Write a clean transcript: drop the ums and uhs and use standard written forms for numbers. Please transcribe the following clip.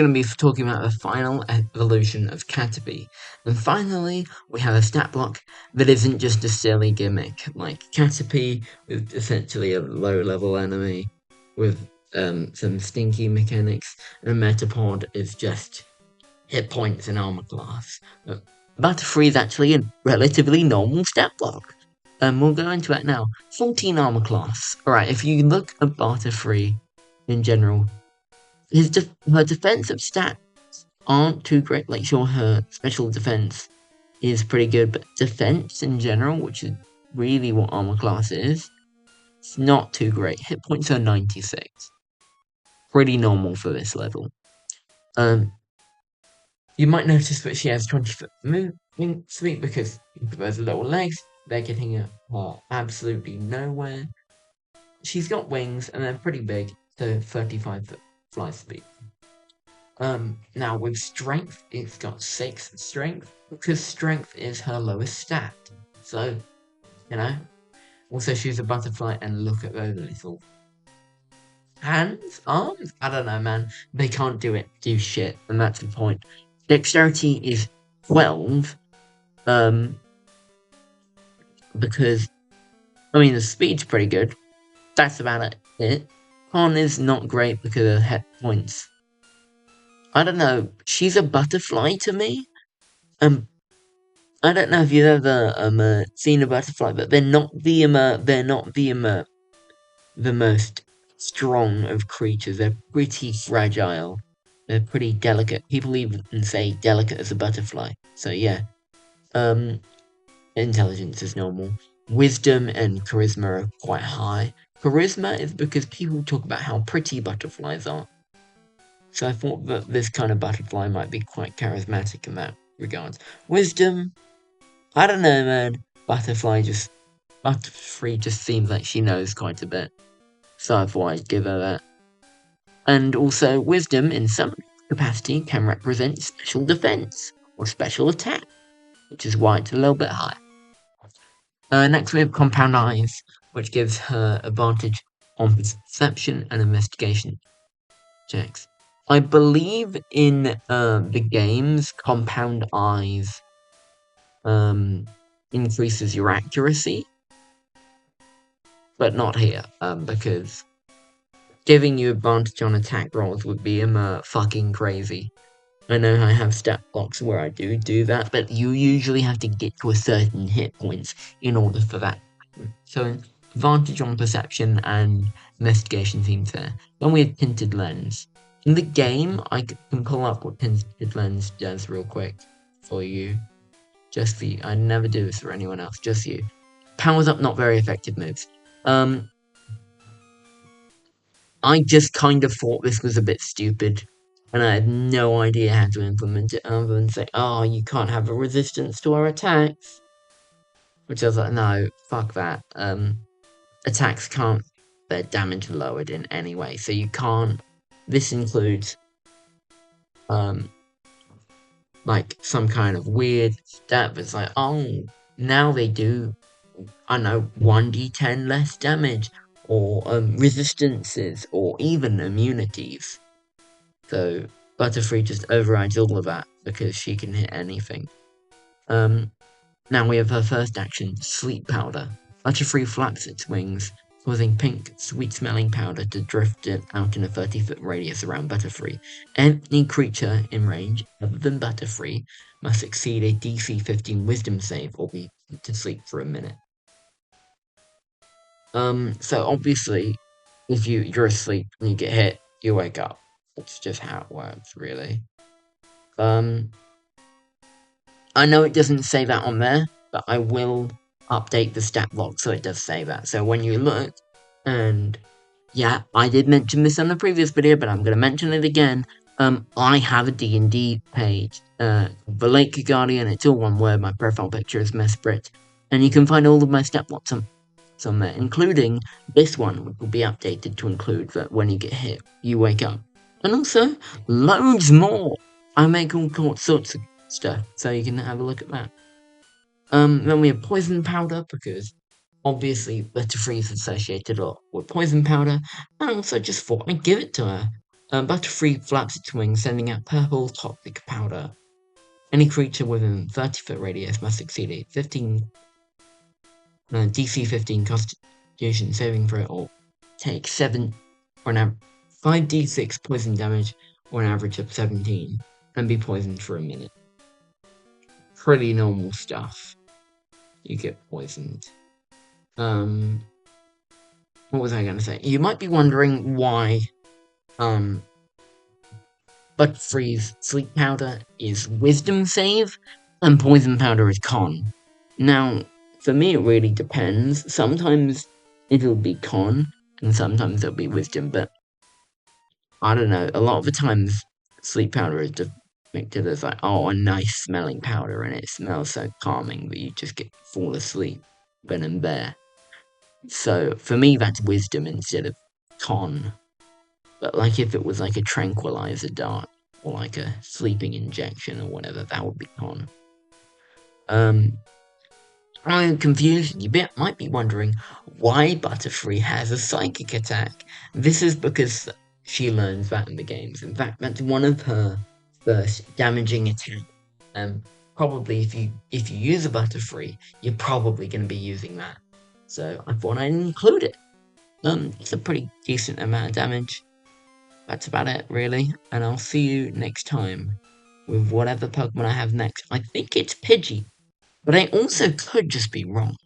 going to be talking about the final evolution of Caterpie. And finally, we have a stat block that isn't just a silly gimmick. Like, Caterpie is essentially a low-level enemy with some stinky mechanics, and Metapod is just hit points and armor class. Butterfree is actually a relatively normal stat block. We'll go into it now. 14 armor class. Alright, if you look at Butterfree in general, her defensive stats aren't too great. Like, sure, her special defense is pretty good, but defense in general, which is really what armor class is, it's not too great. Hit points are 96. Pretty normal for this level. You might notice that she has 20-foot moving speed because those little legs, they're getting her absolutely nowhere. She's got wings and they're pretty big, so 35-foot fly speed. Now with strength, it's got 6 strength because strength is her lowest stat. So, you know. Also, she's a butterfly, and look at those little hands, arms. I don't know, man. They can't do shit, and that's the point. Dexterity is 12, because the speed's pretty good. That's about it. Con is not great because of hit points. I don't know. She's a butterfly to me. I don't know if you've ever seen a butterfly, but they're not the most strong of creatures. They're pretty fragile. They're pretty delicate. People even say delicate as a butterfly. So yeah. Intelligence is normal. Wisdom and charisma are quite high. Charisma is because people talk about how pretty butterflies are. So I thought that this kind of butterfly might be quite charismatic in that regards. Wisdom, I don't know, man. Butterfree just seems like she knows quite a bit. So I thought I'd give her that. And also, wisdom in some capacity can represent special defense or special attack, which is why it's a little bit high. Next we have Compound Eyes, which gives her advantage on perception and investigation checks. I believe in the games, Compound Eyes increases your accuracy, but not here, because giving you advantage on attack rolls would be fucking crazy. I know I have stat blocks where I do that, but you usually have to get to a certain hit points in order for that. So advantage on perception and investigation seems there. Then we have Tinted Lens. In the game, I can pull up what Tinted Lens does real quick for you. Just for you. I never do this for anyone else, just you. Powers up not very effective moves. I just kind of thought this was a bit stupid, and I had no idea how to implement it other than say, oh, you can't have a resistance to our attacks. Which I was like, no, fuck that. Attacks can't, their damage lowered in any way, so you can't. This includes, like some kind of weird stat that's like, oh, now they do, I don't know, 1d10 less damage, or resistances, or even immunities. So Butterfree just overrides all of that because she can hit anything. Now we have her first action, Sleep Powder. Butterfree flaps its wings, causing pink, sweet-smelling powder to drift out in a 30-foot radius around Butterfree. Any creature in range, other than Butterfree, must exceed a DC 15 Wisdom save or be put to sleep for a minute. So obviously, if you're asleep and you get hit, you wake up. That's just how it works, really. I know it doesn't say that on there, but I will update the stat block so it does say that. So when you look, and yeah, I did mention this on the previous video, but I'm going to mention it again. I have a D&D page, the Lake Guardian. It's all one word. My profile picture is Mesprit, and you can find all of my stat blocks on there, including this one, which will be updated to include that when you get hit, you wake up. And also, loads more! I make all sorts of stuff, so you can have a look at that. Then we have Poison Powder, because obviously Butterfree is associated a lot with Poison Powder, and also just thought I'd give it to her. Butterfree flaps its wings, sending out purple toxic powder. Any creature within 30-foot radius must succeed a 15 DC 15 Constitution saving throw or take 7 or 5d6 poison damage or an average of 17 and be poisoned for a minute. Pretty normal stuff. You get poisoned. What was I gonna say? You might be wondering why Butterfree's sleep powder is wisdom save and poison powder is con. Now, for me, it really depends. Sometimes it'll be con, and sometimes it'll be wisdom, but I don't know. A lot of the times, sleep powder is depicted as like, oh, a nice smelling powder, and it smells so calming that you just get fall asleep then and there. So, for me, that's wisdom instead of con. But like if it was like a tranquilizer dart or like a sleeping injection or whatever, that would be con. I'm confused. You might be wondering why Butterfree has a psychic attack. This is because she learns that in the games. In fact, that's one of her first damaging attacks. Probably if you use a Butterfree, you're probably going to be using that. So I thought I'd include it. It's a pretty decent amount of damage. That's about it, really. And I'll see you next time with whatever Pokemon I have next. I think it's Pidgey, but I also could just be wrong.